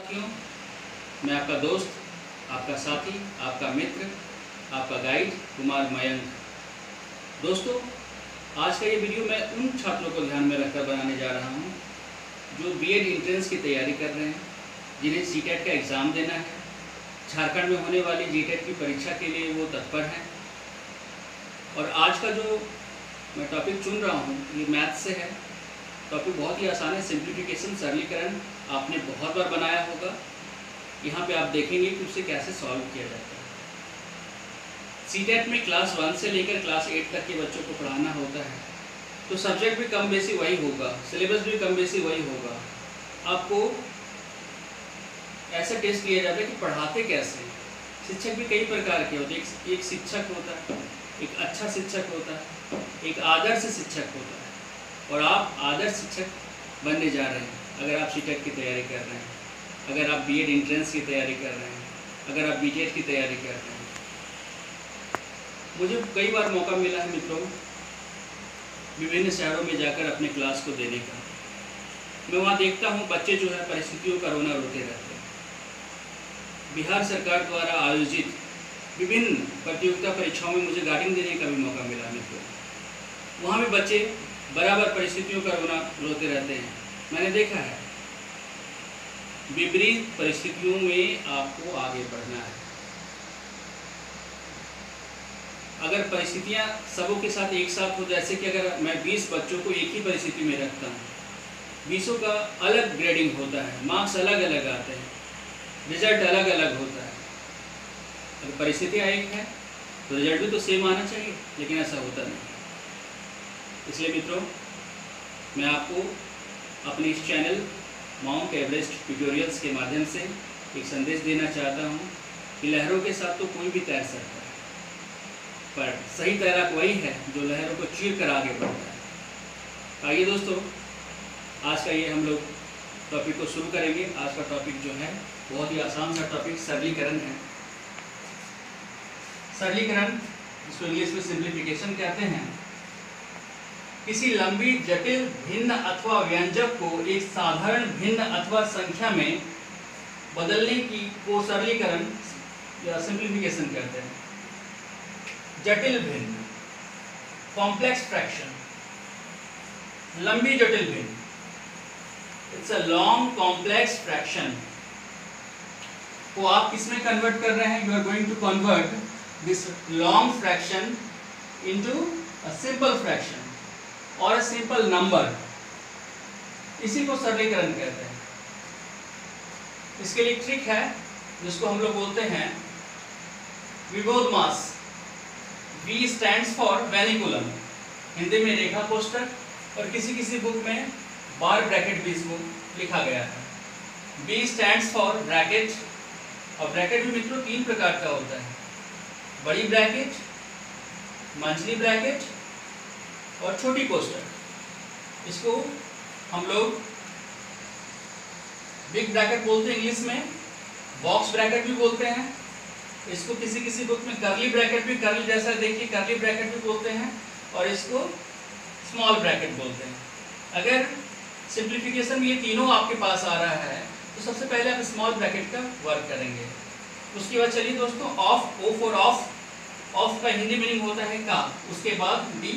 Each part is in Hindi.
साथियों, मैं आपका दोस्त, आपका साथी, आपका मित्र, आपका गाइड कुमार मयंक। दोस्तों, आज का ये वीडियो मैं उन छात्रों को ध्यान में रखकर बनाने जा रहा हूँ जो बीएड एंट्रेंस की तैयारी कर रहे हैं, जिन्हें सीटेट का एग्ज़ाम देना है, झारखंड में होने वाली जीटेट की परीक्षा के लिए वो तत्पर हैं। और आज का जो मैं टॉपिक चुन रहा हूँ ये मैथ से है। टॉपिक बहुत ही आसान है, सिंप्लीफिकेशन, सरलीकरण आपने बहुत बार बनाया होगा। यहाँ पे आप देखेंगे कि उसे कैसे सॉल्व किया जाता है। सीटेट में क्लास 1 से लेकर क्लास 8 तक के बच्चों को पढ़ाना होता है, तो सब्जेक्ट भी कम बेसी वही होगा, सिलेबस भी कम बेसी वही होगा। आपको ऐसा टेस्ट लिया जाता है कि पढ़ाते कैसे। शिक्षक भी कई प्रकार के होते हैं। एक शिक्षक होता है, एक अच्छा शिक्षक होता है, एक आदर्श शिक्षक होता है। और आप आदर्श शिक्षक बनने जा रहे हैं अगर आप सीटेट की तैयारी कर रहे हैं, अगर आप बीएड एंट्रेंस की तैयारी कर रहे हैं, अगर आप बीटेट की तैयारी कर रहे हैं। मुझे कई बार मौका मिला है मित्रों विभिन्न शहरों में जाकर अपने क्लास को देने का। मैं वहाँ देखता हूँ बच्चे जो है परिस्थितियों का रोना रोते रहते हैं। बिहार सरकार द्वारा आयोजित विभिन्न प्रतियोगिता परीक्षाओं में मुझे गार्डिंग देने का भी मौका मिला मित्रों। वहाँ भी बच्चे बराबर परिस्थितियों का रोना रोते रहते हैं। मैंने देखा है विपरीत परिस्थितियों में आपको आगे बढ़ना है। अगर परिस्थितियां सबों के साथ एक साथ हो, जैसे कि अगर मैं 20 बच्चों को एक ही परिस्थिति में रखता हूँ, 20 का अलग ग्रेडिंग होता है, मार्क्स अलग अलग आते हैं, रिजल्ट अलग अलग होता है। अगर परिस्थितियाँ एक हैं तो रिजल्ट भी तो सेम आना चाहिए, लेकिन ऐसा होता नहीं। इसलिए मित्रों, मैं आपको अपने इस चैनल माउंट एवरेस्ट ट्यूटोरियल्स के माध्यम से एक संदेश देना चाहता हूँ कि लहरों के साथ तो कोई भी तैर सकता है, पर सही तैराक वही है जो लहरों को चीर कर आगे बढ़ता है। आइए दोस्तों, आज का ये हम लोग टॉपिक को शुरू करेंगे। आज का टॉपिक जो है बहुत ही आसान सा टॉपिक सरलीकरण है। सरलीकरण, जिसको इंग्लिश में सिंप्लीफिकेशन कहते हैं, किसी लंबी जटिल भिन्न अथवा व्यंजक को एक साधारण भिन्न अथवा संख्या में बदलने की को सरलीकरण या सिंप्लीफिकेशन कहते हैं। जटिल भिन्न, कॉम्प्लेक्स फ्रैक्शन, लंबी जटिल भिन्न, it's a long complex fraction को आप किसमें कन्वर्ट कर रहे हैं? You are going to convert this long fraction into a simple fraction और अ सिंपल नंबर। इसी को सरलीकरण कहते हैं। इसके लिए ट्रिक है जिसको हम लोग बोलते हैं विभोधमास। V स्टैंड्स फॉर वेनिकुलम, हिंदी में रेखा कोष्ठक, और किसी किसी बुक में बार ब्रैकेट भी इसको लिखा गया है। B स्टैंड्स फॉर ब्रैकेट, और ब्रैकेट भी मित्रों 3 प्रकार का होता है, बड़ी ब्रैकेट, मंझली ब्रैकेट और छोटी कोष्ठक। इसको हम लोग बिग ब्रैकेट बोलते हैं इंग्लिश में, बॉक्स ब्रैकेट भी बोलते हैं। इसको किसी किसी बुक में करली ब्रैकेट भी, करली जैसा देखिए करली ब्रैकेट भी बोलते हैं, और इसको स्मॉल ब्रैकेट बोलते हैं। अगर सिंप्लीफिकेशन में ये तीनों आपके पास आ रहा है तो सबसे पहले आप स्मॉल ब्रैकेट का वर्क करेंगे। उसके बाद चलिए दोस्तों, of, O for of, of का हिंदी मीनिंग होता है का। उसके बाद डी,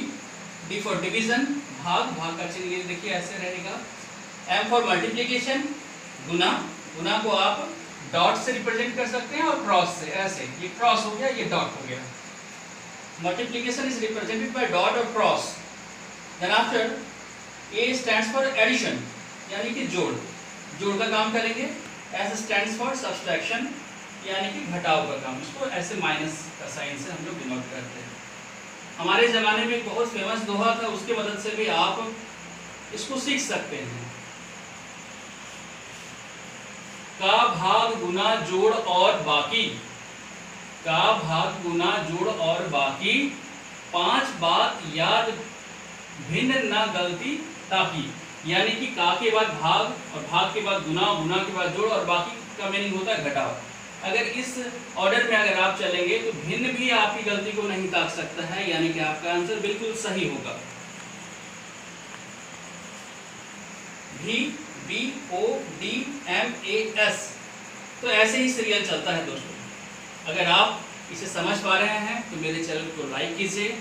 डी फॉर डिवीजन, भाग, भाग का चिन्ह देखिए ऐसे रहेगा। एम फॉर मल्टीप्लिकेशन, गुना, गुना को आप डॉट से रिप्रेजेंट कर सकते हैं और क्रॉस से, ऐसे ये क्रॉस हो गया, ये डॉट हो गया। Multiplication is represented by dot और cross. Then after A stands for addition, यानी कि जोड़, जोड़ का काम करेंगे। एस स्टैंड्स फॉर सब्सट्रैक्शन, यानी कि घटाव का काम। इसको ऐसे माइनस का साइन से हम लोग डिनोट करते हैं। हमारे ज़माने में एक बहुत फेमस दोहा था, उसकी मदद से भी आप इसको सीख सकते हैं। का भाग गुना जोड़ और बाकी, का भाग गुना जोड़ और बाकी, 5 बात याद भिन्न ना गलती ताकि, यानी कि का के बाद भाग और भाग के बाद गुना, गुना के बाद जोड़ और बाकी का मीनिंग होता है घटाव। अगर इस ऑर्डर में अगर आप चलेंगे तो भिन्न भी आपकी गलती को नहीं ताक सकता है, यानी कि आपका आंसर बिल्कुल सही होगा। V, B, O, D, M, A, S तो ऐसे ही सीरियल चलता है दोस्तों। अगर आप इसे समझ पा रहे हैं तो मेरे चैनल को लाइक कीजिए।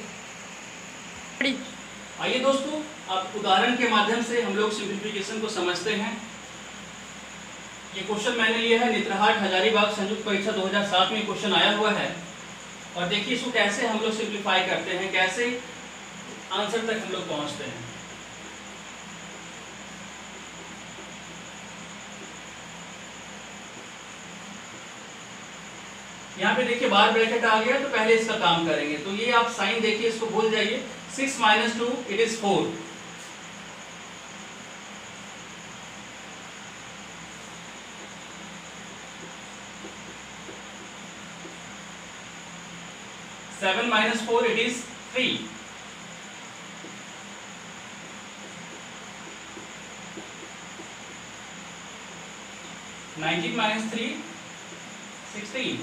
आइए दोस्तों, अब उदाहरण के माध्यम से हम लोग सिंप्लीफिकेशन को समझते हैं। ये क्वेश्चन मैंने लिया है नेत्रहाट हजारीबाग संयुक्त परीक्षा 2007 में क्वेश्चन आया हुआ है। और देखिए इसको कैसे हम लोग सिंप्लीफाई करते हैं, कैसे आंसर तक हम लोग पहुंचते हैं। यहाँ पे देखिए बार ब्रैकेट आ गया, तो पहले इसका काम करेंगे। तो ये आप साइन देखिए, इसको भूल जाइए। 6 - 2 it is 4। Seven - 4 it is 3। 19 - 3 16।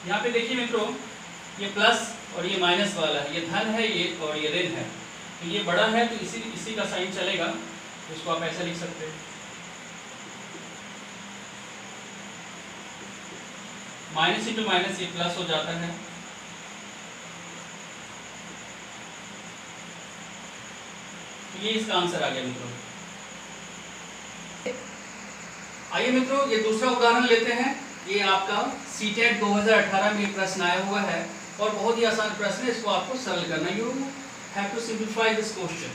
यहाँ पे देखिए मित्रों, ये प्लस और ये माइनस वाला है, ये धन है ये और ये ऋण है। तो ये बड़ा है तो इसी का साइन चलेगा, तो इसको आप ऐसा लिख सकते हैं। माइनस इंटू माइनस ये प्लस हो जाता है। तो ये इसका आंसर आ गया मित्रों। आइए मित्रों, ये दूसरा उदाहरण लेते हैं। ये आपका सीटेट 2018 में प्रश्न आया हुआ है और बहुत ही आसान प्रश्न है, इसको आपको सरल करना। You have to simplify this question.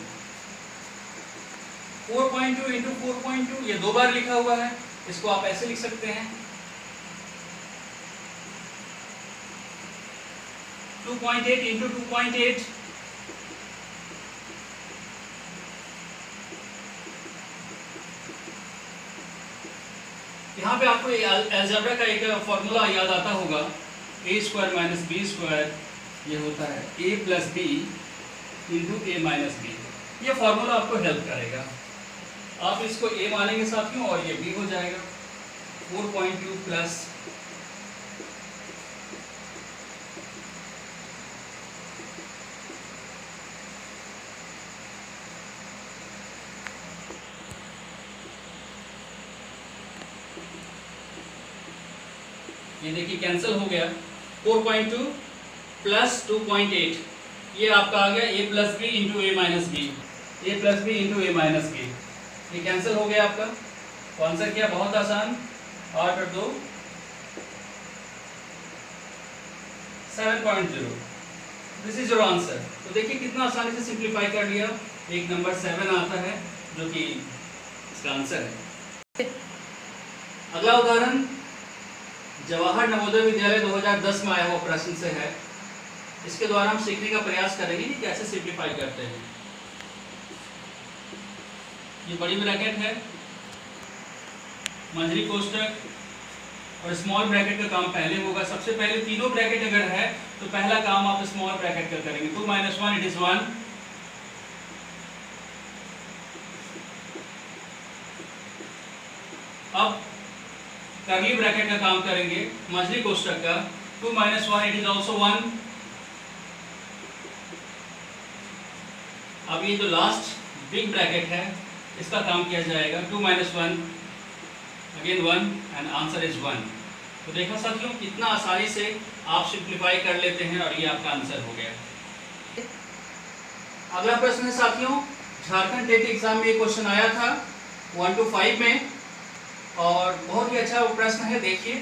4.2 into 4.2 ये 2 बार लिखा हुआ है, इसको आप ऐसे लिख सकते हैं। 2.8 इंटू 2.8 यहाँ पे आपको अलजेब्रा का एक फॉर्मूला याद आता होगा, a² माइनस b² ये होता है a plus B into a minus B. ये फॉर्मूला आपको हेल्प करेगा। आप इसको a मानेंगे साथियों और ये b हो जाएगा। 4.2 प्लस ये देखिए कैंसिल हो गया। 4.2 प्लस 2.8 ये आपका आ गया a plus B into A minus B. A plus B into A minus B ये कैंसिल हो गया आपका। तो आंसर क्या, बहुत आसान, 8 और 2 7.0। This is your answer. तो देखिए कितना आसानी से सिंप्लीफाई कर लिया। एक नंबर 7 आता है जो कि इसका आंसर है। अगला उदाहरण जवाहर नवोदय विद्यालय 2010 में आया हुआ प्रश्न से है। इसके द्वारा हम सीखने का प्रयास करेंगे कि कैसे सिंप्लीफाई करते हैं। ये बड़ी ब्रैकेट है, मंझली कोष्टक और स्मॉल ब्रैकेट का काम पहले होगा। सबसे पहले तीनों ब्रैकेट अगर है तो पहला काम आप स्मॉल ब्रैकेट का करेंगे। 2 - 1 इट इज 1। अब कर्ली ब्रैकेट का काम करेंगे, मंझली कोष्टक का। 2 - 1 इट इज ऑल्सो 1। अब ये जो लास्ट बिग ब्रैकेट है इसका काम किया जाएगा। 2 - 1 अगेन 1 एंड आंसर इज 1। तो देखा साथियों कितना आसानी से आप सिंप्लीफाई कर लेते हैं और ये आपका आंसर हो गया। अगला प्रश्न है साथियों, झारखंड टेट एग्जाम में ये क्वेश्चन आया था 1 to 5 में और बहुत ही अच्छा प्रश्न है। देखिए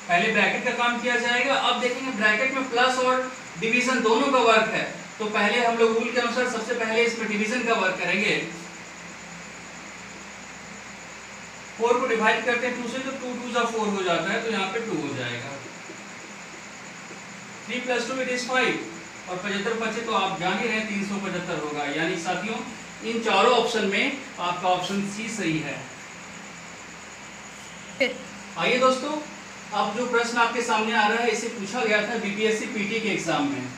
पहले ब्रैकेट का काम किया जाएगा। अब देखेंगे ब्रैकेट में प्लस और डिवीजन दोनों का वर्क है, तो पहले हम लोग रूल के अनुसार सबसे पहले इसमें डिवीजन का वर्क करेंगे। 4 को डिवाइड करते हैं 2 से, तो 2 2 जा 4 हो जाता है, तो यहाँ पे 2 हो जाएगा। 3 + 2 इट इज 5 और 75 बचे तो आप जान ही रहे 375 होगा। यानी साथियों इन चारों ऑप्शन में आपका ऑप्शन सी सही है। आइए दोस्तों, अब जो प्रश्न आपके सामने आ रहा है इसे पूछा गया था बीपीएससी पीटी के एग्जाम में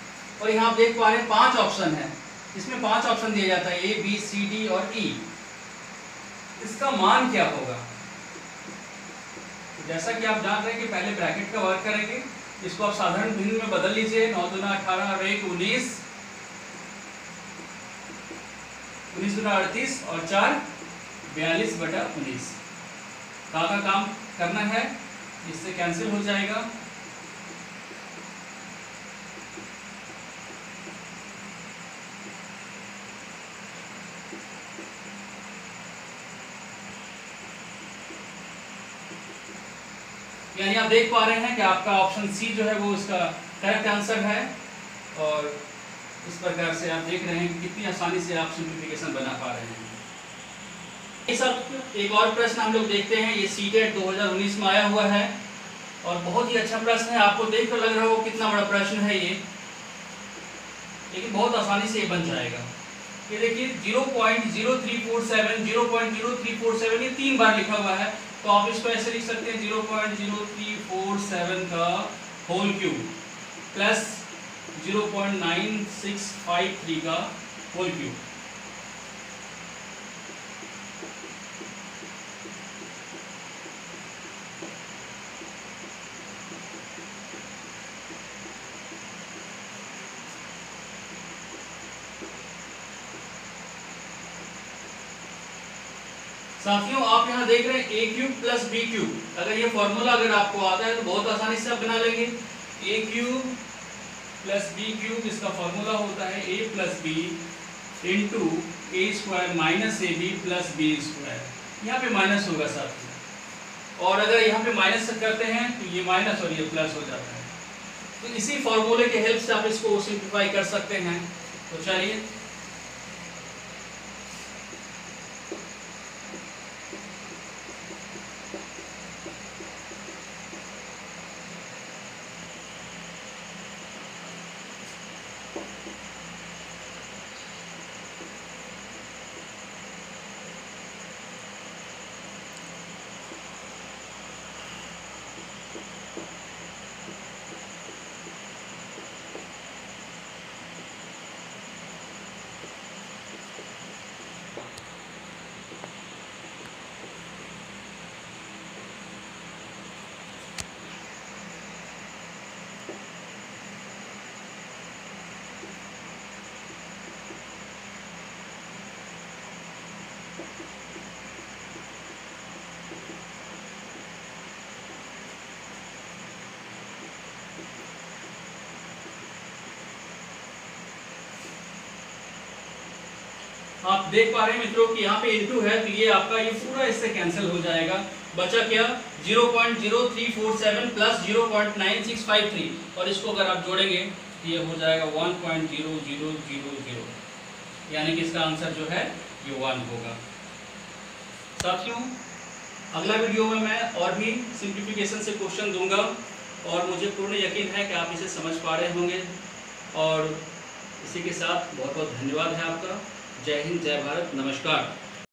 और यहाँ आप देख पा रहे हैं 5 ऑप्शन है। इसमें 5 ऑप्शन दिया जाता है, ए बी सी डी और ई। इसका मान क्या होगा? तो जैसा कि आप जान रहे हैं कि पहले ब्रैकेट का वर्क करेंगे। इसको आप साधारण भिन्न में बदल लीजिए। 9 दूना 18 और 1 19। 19 गुना 38 और 4 42/19 का काम करना है, इससे कैंसिल हो जाएगा। यानी आप देख पा रहे हैं कि आपका ऑप्शन सी जो है वो इसका करेक्ट आंसर है। और इस प्रकार से आप देख रहे हैं कि कितनी आसानी से आप सिंप्लीफिकेशन बना पा रहे हैं। एक और प्रश्न हम लोग देखते हैं, ये सीटेट 2019 में आया हुआ है और बहुत ही अच्छा प्रश्न है। आपको देख कर लग रहा हो कितना बड़ा प्रश्न है ये, लेकिन बहुत आसानी से ये बन जाएगा। ये देखिए 0.0347 0.0347 ये 3 बार लिखा हुआ है, तो आप इसको ऐसे लिख सकते हैं 0.0347 का होल क्यूब प्लस 0.9653 का होल क्यूब। साथियों आप यहाँ देख रहे हैं a cube plus B cube. अगर ये फॉर्मूला अगर आपको आता है तो बहुत आसानी से आप बना लेंगे। a cube plus B cube, इसका फॉर्मूला होता है a plus B into A square minus A B plus B square. यहाँ पे माइनस होगा साथियों, और अगर यहाँ पे माइनस करते हैं तो ये माइनस और ये प्लस हो जाता है। तो इसी फॉर्मूले के हेल्प से आप इसको सिंप्लीफाई कर सकते हैं। तो चलिए आप देख पा रहे हैं मित्रों कि यहाँ पे इनटू है, तो ये आपका ये पूरा इससे कैंसिल हो जाएगा। बचा क्या 0.0347 प्लस 0.9653, और इसको अगर आप जोड़ेंगे तो ये हो जाएगा 1.0000, यानी कि इसका आंसर जो है ये 1 होगा। साथियों अगला वीडियो में मैं और भी सिंप्लीफिकेशन से क्वेश्चन दूंगा, और मुझे पूर्ण यकीन है कि आप इसे समझ पा रहे होंगे। और इसी के साथ बहुत बहुत धन्यवाद है आपका। जय हिंद, जय भारत, नमस्कार।